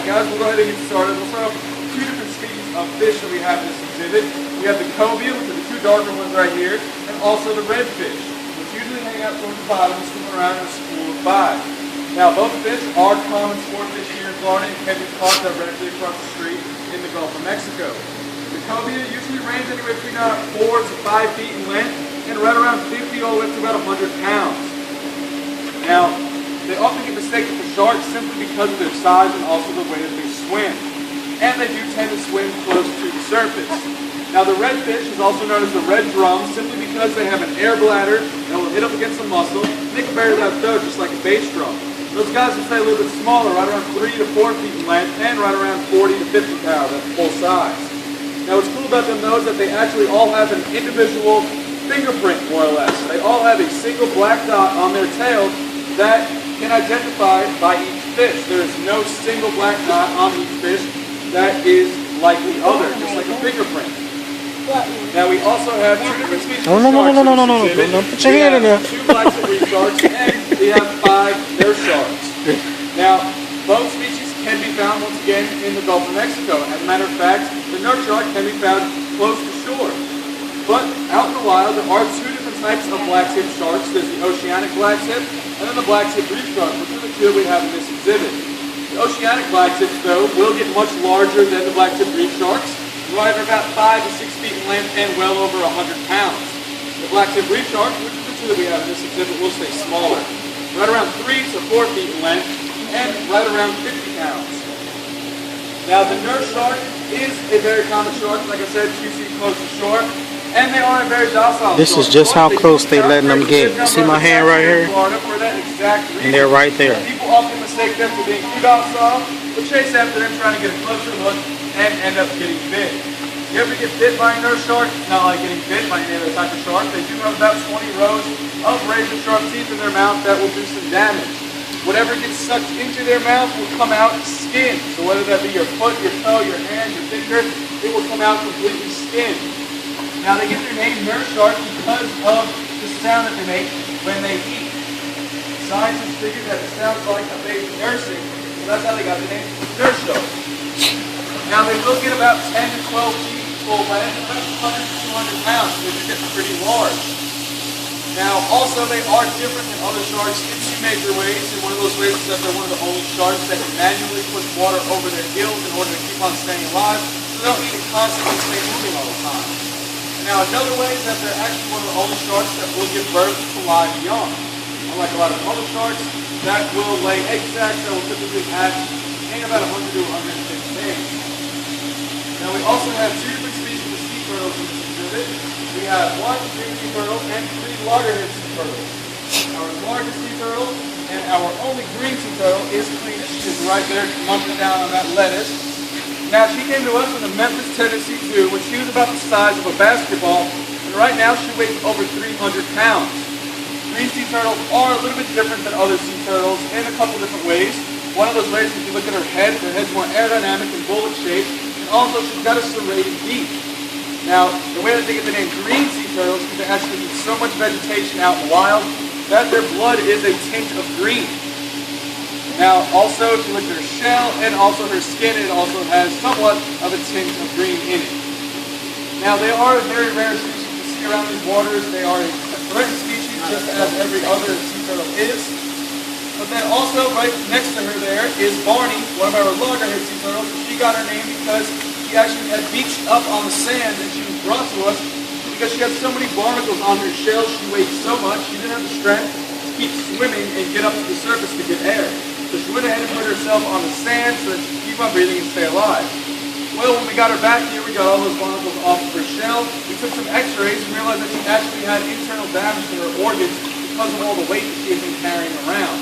guys, we'll go ahead and get started. We'll start off with two different species of fish that we have in this exhibit. We have the cobia, which are the two darker ones right here, and also the redfish, which usually hang out towards the bottom and swim around in a school of five. Now, both fish are common sport fish here in Florida and can be caught directly across the street in the Gulf of Mexico. The cobia usually range anywhere between 4 to 5 feet in length and right around 50 all the way up to about 100 pounds. Now, they often get mistaken for sharks simply because of their size and also the way that they swim. And they do tend to swim close to the surface. Now, the redfish is also known as the red drum simply because they have an air bladder that will hit up against the muscle and they can bury that throat just like a bass drum. Those guys will stay a little bit smaller, right around 3 to 4 feet in length and right around 40 to 50 pounds at full size. Now, what's cool about them though is that they actually all have an individual fingerprint, more or less. They all have a single black dot on their tail that can identify by each fish. There is no single black dot on each fish that is like the other, just like a fingerprint. Now we also have two different species of sharks. No, put your hand in there. 2 black reef sharks and we have 5 nurse sharks. Now, both species can be found once again in the Gulf of Mexico. As a matter of fact, the nurse shark can be found close to shore. But out in the wild, there are 2 different types of black-tipped sharks. There's the oceanic black-tip and then the black-tipped reef shark, which are the 2 we have in this exhibit. The oceanic black-tips, though, will get much larger than the black-tipped reef sharks, right about 5 to 6 feet in length and well over 100 pounds. The black-tipped reef shark, which is the 2 that we have in this exhibit, will stay smaller, right around 3 to 4 feet in length and right around 50 pounds. Now, the nurse shark is a very common shark, like I said, you see close to shore. And they are a very docile. This is just how close they letting them get. See my hand right here? And they're right there. People often mistake them for being too docile, but chase after them trying to get a closer look and end up getting bit. You ever get bit by a nurse shark? Not like getting bit by any other type of shark. They do have about 20 rows of razor sharp teeth in their mouth that will do some damage. Whatever gets sucked into their mouth will come out skinned. So whether that be your foot, your toe, your hand, your finger, it will come out completely skinned. Now they get their name nurse shark because of the sound that they make when they eat. Scientists figured that it sounds like a baby nursing, so that's how they got the name nurse shark. Now they will get about 10 to 12 feet full length, about 100 to 200 pounds, so they do get pretty large. Now also they are different than other sharks in 2 major ways, and one of those ways is that they're one of the only sharks that can manually push water over their gills in order to keep on staying alive, so they don't need to constantly stay moving all the time. Now, another way is that they're actually one of the only sharks that will give birth to live young. Unlike a lot of other sharks that will lay egg sacs that will typically hatch in about 100 to 150 days. Now, we also have 2 different species of sea turtles in this exhibit. We have 1 green sea turtle and 3 loggerhead sea turtles. Our largest sea turtle and our only green sea turtle is Cletus. She is right there munching down on that lettuce. Now, she came to us in the Memphis, Tennessee Zoo when she was about the size of a basketball, and right now she weighs over 300 pounds. Green sea turtles are a little bit different than other sea turtles in a couple different ways. One of those ways, if you look at her head's more aerodynamic and bullet shaped, and also she's got a serrated beak. Now, the way that they get the name green sea turtles is they actually eat so much vegetation out in the wild that their blood is a tint of green. Now, also, if you look at her shell and also her skin, it also has somewhat of a tint of green in it. Now, they are a very rare species to see around these waters. They are a threatened species, just as every other sea turtle is. But then also, right next to her there is Barney, one of our loggerhead sea turtles. She got her name because she actually had beached up on the sand and she was brought to us because she had so many barnacles on her shell. She weighed so much, she didn't have the strength to keep swimming and get up to the surface to get air. So she went ahead and put herself on the sand so that she could keep on breathing and stay alive. Well, when we got her back here, we got all those barnacles off of her shell. We took some x-rays and realized that she actually had internal damage to her organs because of all the weight that she had been carrying around.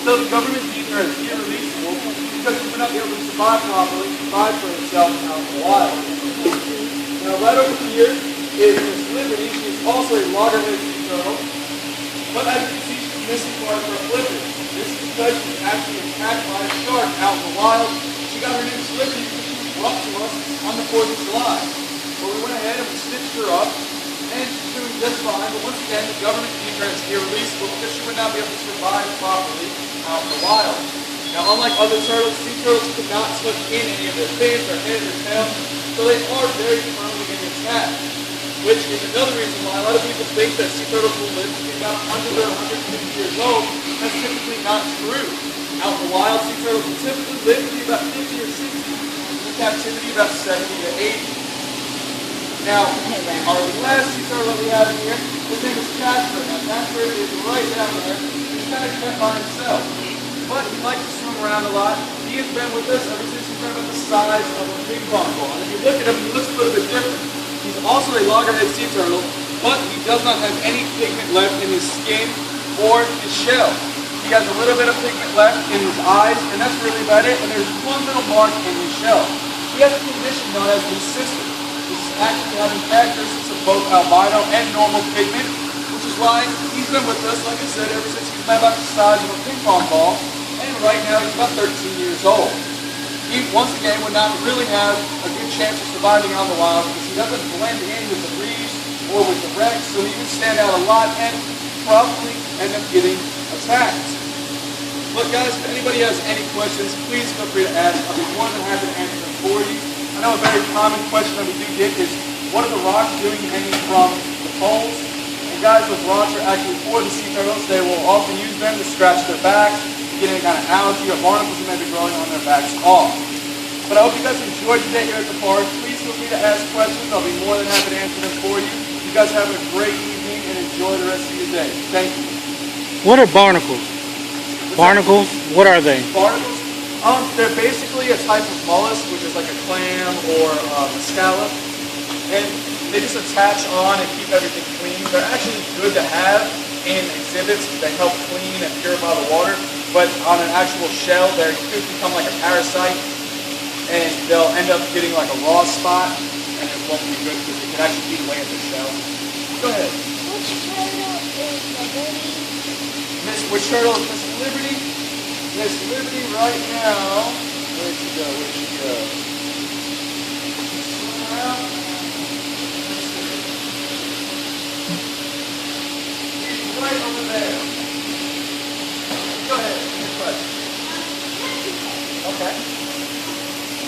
So the government deemed her as irreleasable because she would not be able to survive properly, provide for herself out in the wild. Now, right over here is Miss Liberty. She's also a loggerhead sea turtle. But as you can see, she's missing part of her flippers. This is because she was actually attacked by a shark out in the wild. She got her name Slippy because she was brought to us on the 4th of July. So we went ahead and we stitched her up, and she's doing just fine. But once again, the government deemed her as irreleasable because she would not be able to survive properly out in the wild. Now, unlike other turtles, sea turtles could not tuck in any of their fins or heads or tails, so they are very firmly intact, which is another reason why a lot of people think that sea turtles will live to be about 100 or 150 years old. That's typically not true. Out in the wild, sea turtles will typically live to be about 50 or 60, in captivity about 70 to 80. Now, our last sea turtle that we have in here, his name is Casper. Now, Casper is right down there. He's kind of kept by himself, but he likes to swim around a lot. He has been with us ever since he's been about the size of a ping pong ball. And if you look at him, he looks a little bit different. He's also a loggerhead sea turtle, but he does not have any pigment left in his skin or his shell. He has a little bit of pigment left in his eyes, and that's really about it. And there's one little mark in his shell. He has a condition known as leucistic. This is actually having characteristics of both albino and normal pigment, which is why he's been with us, like I said, ever since he's been about the size of a ping pong ball, and right now he's about 13 years old. He, once again, would not really have a good chance of surviving out in the wild because he doesn't blend in with the reefs or with the wrecks, so he would stand out a lot and probably end up getting attacked. Look, guys, if anybody has any questions, please feel free to ask. I'll be more than happy to answer them for you. I know a very common question that we do get is, what are the rocks doing hanging from the poles? And guys, those rocks are actually for the sea turtles. They will often use them to scratch their backs, get any kind of algae or barnacles that may be growing on their backs off. But I hope you guys enjoyed today here at the park. Please feel free to ask questions. I'll be more than happy to answer them for you. You guys have a great evening and enjoy the rest of your day. Thank you. What are barnacles? Barnacles? What are they? Barnacles? They're basically a type of mollusk, which is like a clam or a scallop. And they just attach on and keep everything clean. They're actually good to have in exhibits. They help clean and purify the water. But on an actual shell, they could become like a parasite. And they'll end up getting like a raw spot. And it won't be good because it can actually eat away at the shell. Go ahead. Which turtle is Liberty? Which turtle is Miss Liberty? Miss Liberty right now. Where'd she go? Where'd she go?